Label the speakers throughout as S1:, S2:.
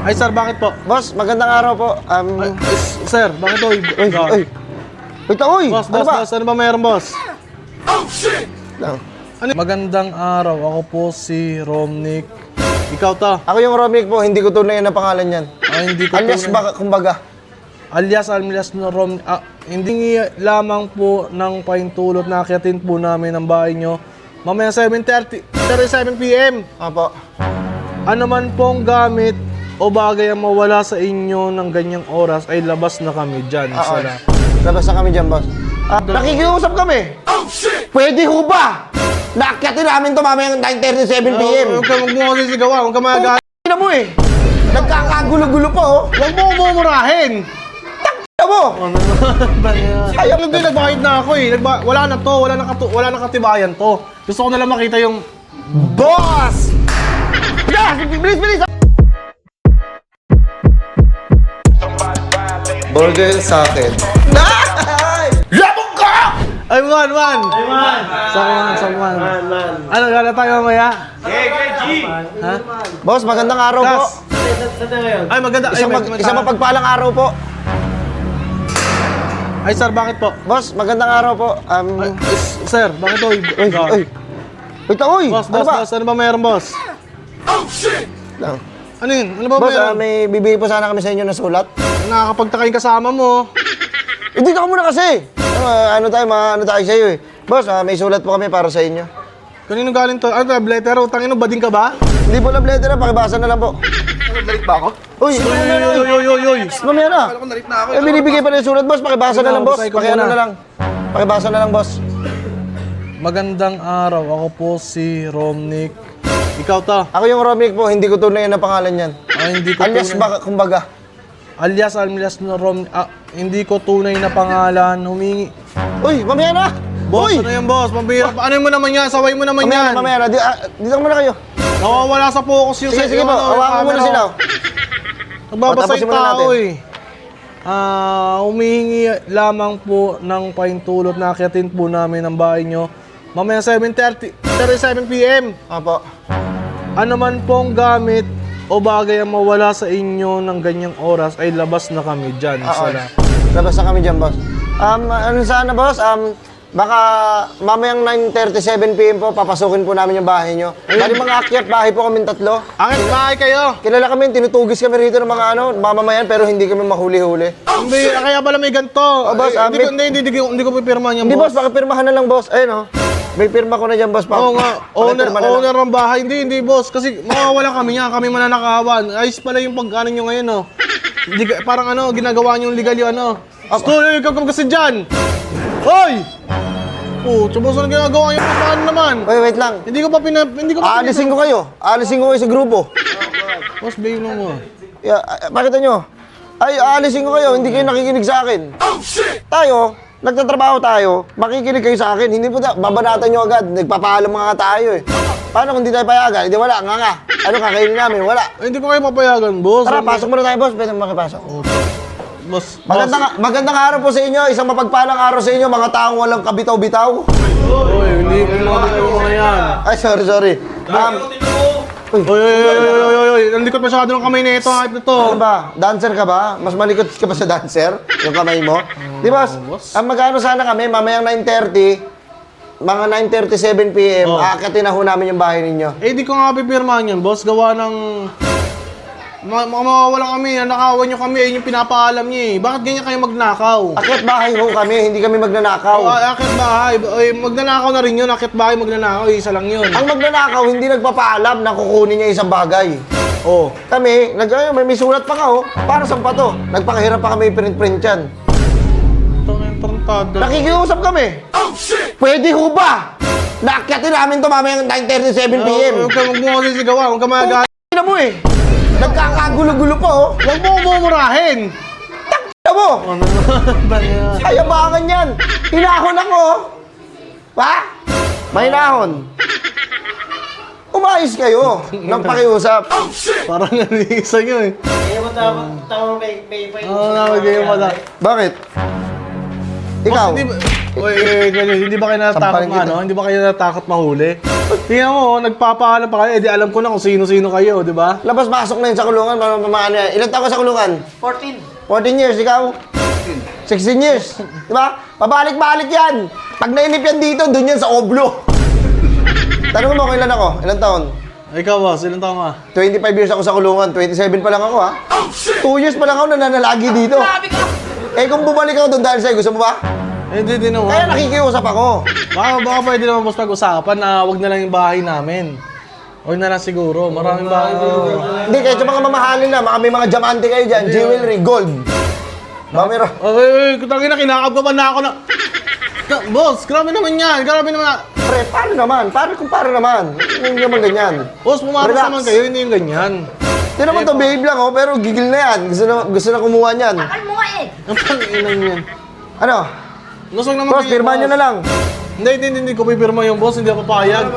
S1: Ay, sir, bakit po?
S2: Boss, magandang araw po.
S1: Sir, bakit po?
S2: Uy. Wait lang, uy.
S1: Boss,
S2: Ano ba?
S1: boss, ano ba mayroon, boss?
S2: Lang.
S1: Magandang araw, ako po si Romnick. Ikaw to?
S2: Ako yung Romnick po, hindi ko tunay na pangalan yan.
S1: Hindi ko
S2: Alias
S1: tunay-
S2: baka, kumbaga.
S1: alias na Romnick. Hindi lamang po ng paintulot na akyatin po namin ang bahay nyo. Mamaya 7:37 PM.
S2: Apo.
S1: Ano man pong gamit o bagay ang mawala sa inyo ng ganyang oras ay labas na kami dyan.
S2: Oo. Labas na kami dyan, boss. Nakikiusap kami. Oh, shit! Pwede ho ba? Naakyatin namin to mamayang 9:37 PM.
S1: Huwag ka magmumasigawa, huwag ka magalit.
S2: Ina mo eh. Nagkakagulo-gulo pa oh.
S1: Huwag mo mumurahin!
S2: Ina mo.
S1: Ayaw hindi, nagbayad na ako eh. Wala na to, wala na katibayan to. Gusto ko na lang makita yung...
S2: Boss! Yeah, bilis! Burger sa akin. Labog ka!
S1: Ay, man! Ano, gala tayo mamaya? Ha?
S2: Boss, magandang araw po.
S1: Gas! Ay, maganda. Ay,
S2: Isang mapagpalang araw po.
S1: Ay, sir, bakit po?
S2: Boss, magandang araw po.
S1: Sir, bakit po?
S2: Uy. Wait lang, uy.
S1: Boss,
S2: Ano ba?
S1: ano ba mayroon, boss?
S2: Lang.
S1: Ano yun? Ano ba
S2: Boss,
S1: mayroon?
S2: may bibigay po sana kami sa inyo na sulat.
S1: Nakakapagtaka yung kasama mo.
S2: Hindi ka muna kasi. Ano tayo sa iyo eh. Boss, may sulat po kami para sa inyo.
S1: Kanino galing to? Ano to? Letter? Utangin mo, bading ka ba?
S2: Hindi po love letter na, pakibasa na lang po.
S1: Nalit ba ako?
S2: Uy,
S1: Uy.
S2: mamaya na.
S1: Nalit na ako.
S2: Binibigay pa na yung sulat, boss. Pakibasa na lang, boss.
S1: Basahin ko
S2: Pakiano
S1: muna.
S2: na lang. Pakibasa na lang, boss.
S1: Magandang araw, ako po si Romnick. Ikaw to?
S2: Ako yung Romnick po, hindi ko tunay na pangalan yan.
S1: Hindi ko
S2: Alias
S1: tunay.
S2: baka, kumbaga.
S1: Alias na Romnick. Hindi ko tunay na pangalan. Humingi.
S2: Uy, mamaya na.
S1: Boss,
S2: Uy,
S1: ano yan, boss? Mabira. Ano mo naman yan? Saway mo naman yan.
S2: mamaya na. Dito muna kayo.
S1: Nawawala sa focus yung
S2: Sige po, hawakan mo muna sila.
S1: Nagbabasa
S2: Tapusin
S1: yung
S2: muna
S1: tao
S2: natin.
S1: eh. Humihingi lamang po ng paintulot na akyatin po namin ang bahay nyo. Mamaya 7:37 PM.
S2: Apo.
S1: Ano man pong gamit o bagay ang mawala sa inyo ng ganyang oras ay labas na kami dyan.
S2: Labas na kami dyan, boss. Ano sana, boss? Baka mamayang 9:37 PM po, papasukin po namin yung bahay nyo. Bali mga akyat bahay po kami tatlo.
S1: Akit bahay kayo!
S2: Kilala kami, tinutugis kami rito ng mga mamamayan pero hindi kami mahuli-huli.
S1: Hindi, kaya pala may ganito.
S2: Boss,
S1: Hindi ko pipirmahan yan,
S2: Hindi, boss,
S1: boss.
S2: pakipirmahan na lang, boss. Ayun, oh. May pirma ko na dyan, boss.
S1: Oo nga,
S2: Pakipirma na lang.
S1: owner ng bahay. Hindi, boss. Kasi mawawala kami niya, kami mananakawan. Ayos pala yung pagkano nyo ngayon, oh. Parang ginagawa nyo legal yung Stoy, ikaw kasi dyan! Hoy! Oh, tsubos na ginagawa nyo, paano naman?
S2: Wait lang.
S1: Hindi ko pa
S2: Aalisin ko kayo. Aalisin ko kayo sa grupo.
S1: Boss, bayo mo.
S2: Pakita nyo. Aalisin ko kayo. Hindi kayo nakikinig sa akin. Tayo, nagtatrabaho tayo. Makikinig kayo sa akin. Hindi po babanatan nyo agad. Nagpapaalam mga tayo eh. Paano kung hindi tayo payagan? Hindi wala. Nga. Ano kakainin namin? Wala.
S1: Hindi ko kayo papayagan, boss.
S2: Tara, pasok muna tayo, boss. Pwede makipasok.
S1: Boss.
S2: Magandang araw po sa inyo. Isang mapagpalang araw sa inyo. Mga taong walang kabitaw-bitaw.
S1: Oy, hindi mo mga yan.
S2: Ay, sorry.
S1: Oy, nandikot masyado ng kamay na ito, hype na to.
S2: Ano ba? Dancer ka ba? Mas malikot ka ba sa dancer? Yung kamay mo? Di ba? Ang magkano sana kami, mamayang 9:30, mga 9:37 PM, aakatin na ho namin yung bahay ninyo.
S1: Eh, di ko nga pipirmahan yan, boss. Gawa ng... Mawawala kami, nanakawan nyo kami, ayun yung pinapaalam nyo eh. Bakit ganyan kayo magnakaw?
S2: Akit bahay ho kami, hindi kami magnanakaw.
S1: Akit bahay, magnanakaw na rin yun, akit bahay, magnanakaw, isa lang yun.
S2: Ang magnanakaw, hindi nagpapaalam na kukunin niya isang bagay.
S1: Oh.
S2: Kami, may sulat pa ka ho. Para saan pa to? Nagpakahirap pa kami print yan.
S1: Ito na yung tarantado.
S2: Nakikiusap kami. Oh, shit! Pwede ho ba? Naakyatin namin to mamayang 9:37 PM.
S1: Huwag ka magmumasigawa, huwag ka magalit.
S2: Ina mo eh. Nagkakagulo-gulo pa oh.
S1: Huwag mo mumurahin!
S2: Ina mo.
S1: Ano ba yan?
S2: Ayabangan yan. Hinahon ako oh. Ha? May hinahon. Umayos kayo ng pakiusap.
S1: Parang nalisa nyo eh.
S3: Kaya mo tama may
S1: Oo, nabigay mo na.
S2: Bakit? Ikaw?
S1: Boss, Uy, ganyan, hindi ba kayo natatakot
S2: Sampaling kita.
S1: Hindi ba kayo natatakot mahuli? Tingnan mo, nagpapaalam pa kayo, di alam ko na kung sino-sino kayo, di ba?
S2: Labas-pasok na yun sa kulungan, ano yan. Ilan taon ka sa kulungan?
S3: 14.
S2: 14 years, ikaw? 16 years. Di ba? Pabalik-balik yan. Pag nainip yan dito, dun yan sa oblo. Tanong mo kung ilan ako? Ilan taon?
S1: Ikaw, boss, ilang taon ka?
S2: 25 years ako sa kulungan. 27 pa lang ako, ha? 2 years pa lang ako nananalagi dito.
S3: Grabe ka!
S2: Eh, kung bumalik ako doon dahil sa'yo, gusto mo ba?
S1: Hindi naman.
S2: Kaya nakikiusap ako.
S1: Baka pwede naman boss pag-usapan na wag na lang yung bahay namin. Huwag na lang siguro, maraming bahay dito.
S2: Hindi, kahit sa mga mamahalin na, may mga diamante kayo dyan, jewelry, gold. Baka meron.
S1: Okay, tangina, kinakabahan na ako na... Boss, grabe naman yan, grabe naman.
S2: Pre, paano naman? Paano naman? Hindi naman ganyan.
S1: Boss, pumaros
S2: Relax.
S1: naman kayo, hindi yung ganyan.
S2: Hindi naman to, babe lang, oh, pero gigil na yan. Gusto na kumuha niyan.
S3: Takal mo nga eh!
S1: Ang panginan yan.
S2: Ano?
S1: Lusog naman
S2: Boss,
S1: kayo,
S2: pirmahan nyo na lang.
S1: Hindi ko pipirma yung boss, hindi ako papayag.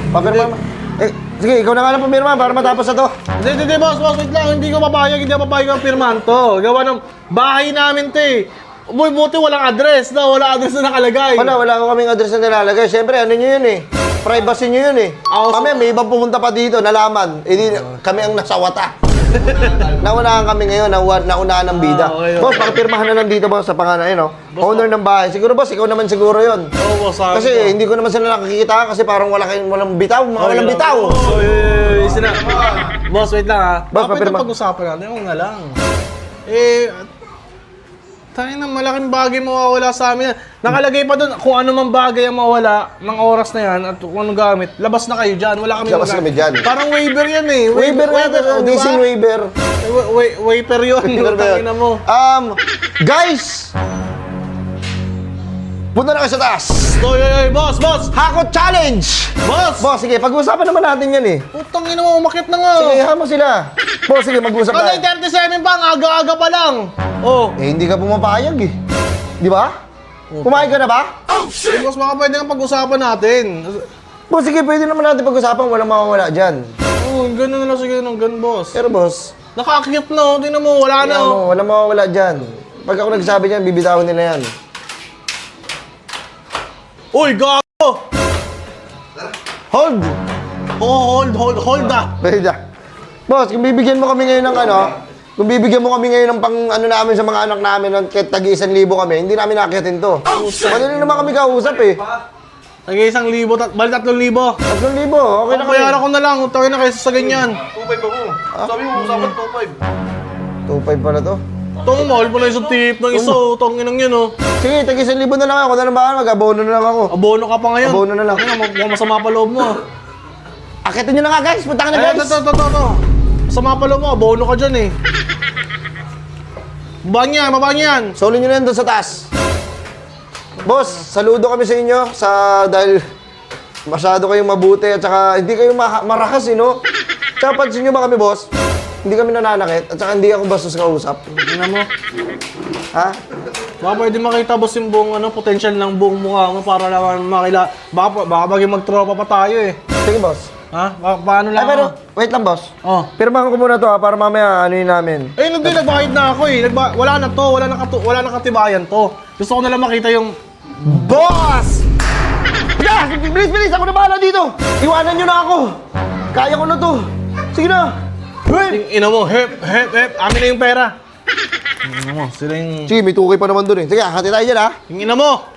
S2: Papirma mo. Eh, sige, ikaw na nga lang pumirma para matapos na to.
S1: Hindi, boss, wait lang, hindi ko papayag ang pirmahan to. Gawa ng bahay namin to eh. Boy, buti walang address na nakalagay.
S2: Wala ko kaming address na nilalagay. Siyempre, ano nyo yun eh. Privacy nyo yun eh. Kami, may ibang pumunta pa dito, nalaman. Eh di, kami ang nasawata. Naunahan kami ngayon, naunahan ng bida.
S1: Okay.
S2: Boss, pakipirmahan na lang dito, boss, sa pangalan, no? Owner ng bahay. Siguro, boss, ikaw naman siguro yun.
S1: Oo, boss, sabi
S2: Kasi
S1: ko.
S2: hindi ko naman sila nakikita kasi parang walang bitaw, mga walang bitaw.
S1: Boss, wait lang ha.
S2: Boss,
S1: Dapat
S2: papirma.
S1: ang pag-usapan natin, huwag na lang. Eh, tayo na malaking bagay mawawala sa amin. Nakalagay pa doon kung ano mang bagay ang mawala ng oras na yan at kung anong gamit. Labas na kayo dyan, wala kami
S2: Labas kami dyan.
S1: Parang waiver yan eh.
S2: Waiver nga,
S1: di ba?
S2: missing waiver.
S1: Waiver yun. Tangina mo.
S2: Guys! Punta na kayo sa taas!
S1: Oy, boss!
S2: Hakot challenge!
S1: Boss!
S2: Boss, sige, pag-uusapan naman natin yan eh.
S1: Putang ina mo, umakit na nga.
S2: Sige, hamo sila. Boss, sige, mag-uusap
S1: Kalay
S2: tayo.
S1: 37 pa, ang aga-aga pa lang. Oh.
S2: Eh, hindi ka pumapayag eh. Di ba? Pumayag ka na ba?
S1: Eh, boss, baka pwede nga pag-usapan natin.
S2: Boss, sige, pwede naman natin pag-usapan. Walang mawawala dyan.
S1: Oh, ganun na lang sige ng ganun, boss.
S2: Pero boss,
S1: Nakakit na, tingnan mo, wala na. Oh.
S2: walang mawawala dyan. Pag ako nagsabi niyan, bibitawan nila yan.
S1: Uy, gago!
S2: Hold!
S1: Oh, hold ah.
S2: Pwede. Boss, kung bibigyan mo kami ngayon ng kung bibigyan mo kami ngayon ng pang namin sa mga anak namin ng tagi 1,000 kami, hindi namin nakyatin to. Madali naman kami kausap eh.
S1: Nagay 1,000, bali 3,000.
S2: 3,000, okay na kami.
S1: Bayaran ko na lang, utangin na kaysa sa ganyan.
S4: 2.5 ako. Sabi mo, usapan 2.5.
S2: 2,500 pala to.
S1: Itong mahal po na isang tip ng isa, utangin ng yun oh.
S2: Sige, tagi 1,000 na lang ako. Ako na lang bahala, mag-abono na lang ako.
S1: Abono ka pa ngayon.
S2: Abono na lang.
S1: Ano, mukhang masama pa loob mo ah.
S2: Akitin nyo na nga guys, punta ka na
S1: Ay,
S2: guys.
S1: ito. Masama pa loob mo, abono ka dyan eh. Mababa niyan.
S2: Solo nyo na yan doon sa taas. Boss, saludo kami sa inyo dahil masyado kayong mabuti at saka hindi kayo marahas eh, no? Tsaka pansin nyo ba kami, boss? Hindi kami nananakit at saka hindi ako bastos kausap.
S1: Tingnan mo.
S2: Ha?
S1: Baka pwede makita boss yung buong potential ng buong mukha mo para naman makila. Baka maging magtropa pa tayo eh.
S2: Sige, boss.
S1: Ha? Paano
S2: Ay,
S1: lang
S2: pero,
S1: ako?
S2: wait lang, boss.
S1: Oh.
S2: Pirmahan ko muna to ha, para mamaya ano yun namin.
S1: Eh, hindi, nagbayad na ako eh. Wala na to, wala na katibayan to. Gusto ko na lang makita yung...
S2: Boss! Yeah! Bilis! Ako na bahala dito! Iwanan nyo na ako! Kaya ko na to! Sige na! Hey!
S1: Ina mo, hep. Amin na yung pera. Ina mo, sila yung...
S2: Sige, may tukay pa naman dun eh. Sige, hati tayo dyan ha!
S1: Yung ina mo!